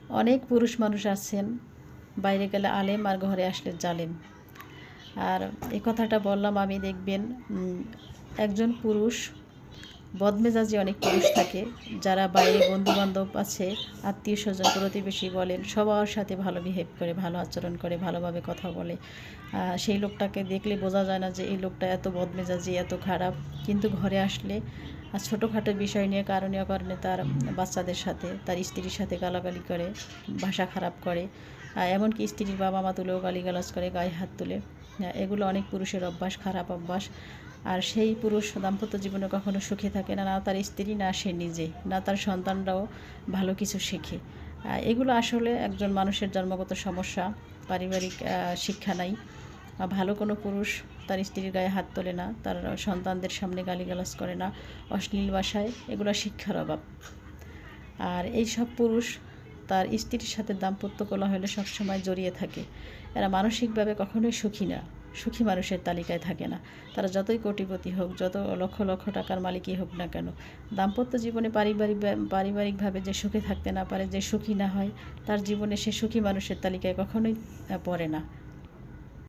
অনেক পুরুষ মানুষ আছেন, বাইরে গেলে আলেম আর ঘরে আসলে জালেম। আর এই কথাটা বললাম আমি, দেখবেন একজন পুরুষ, বদমেজাজি অনেক পুরুষ থাকে যারা বাইরে বন্ধুবান্ধব আছে, আত্মীয় স্বজন প্রতিবেশী বলেন, সবার সাথে ভালো বিহেভ করে, ভালো আচরণ করে, ভালোভাবে কথা বলে। সেই লোকটাকে দেখলে বোঝা যায় না যে এই লোকটা এত বদমেজাজি, এত খারাপ। কিন্তু ঘরে আসলে ছোটোখাটো বিষয় নিয়ে কারণে অকারণে তার বাচ্চাদের সাথে, তার স্ত্রীর সাথে গালাগালি করে, ভাষা খারাপ করে, এমনকি স্ত্রীর বাবা মা তুলেও গালিগালাজ করে, গায়ে হাত তুলে। এগুলো অনেক পুরুষের অভ্যাস, খারাপ অভ্যাস। আর সেই পুরুষ দাম্পত্য জীবনে কখনো সুখে থাকে না, না তার স্ত্রী, না সে নিজে, না তার সন্তানরাও ভালো কিছু শেখে। এগুলো আসলে একজন মানুষের জন্মগত সমস্যা, পারিবারিক শিক্ষা নাই। ভালো কোনো পুরুষ তার স্ত্রীর গায়ে হাত তোলে না, তার সন্তানদের সামনে গালিগালাজ করে না, অশ্লীল ভাষায়, এগুলো শিক্ষার অভাব। আর এই সব পুরুষ তার স্ত্রীর সাথে দাম্পত্য কোলাহলে সবসময় জড়িয়ে থাকে। এরা মানসিকভাবে কখনোই সুখী না, সুখী মানুষের তালিকায় থাকে না। তারা যতই কোটিপতি হোক, যত লক্ষ লক্ষ টাকার মালিকই হোক না কেন, দাম্পত্য জীবনে পারিবারিকভাবে যে সুখে থাকতে না পারে, যে সুখী না হয়, তার জীবনে সে সুখী মানুষের তালিকায় কখনোই পড়ে না।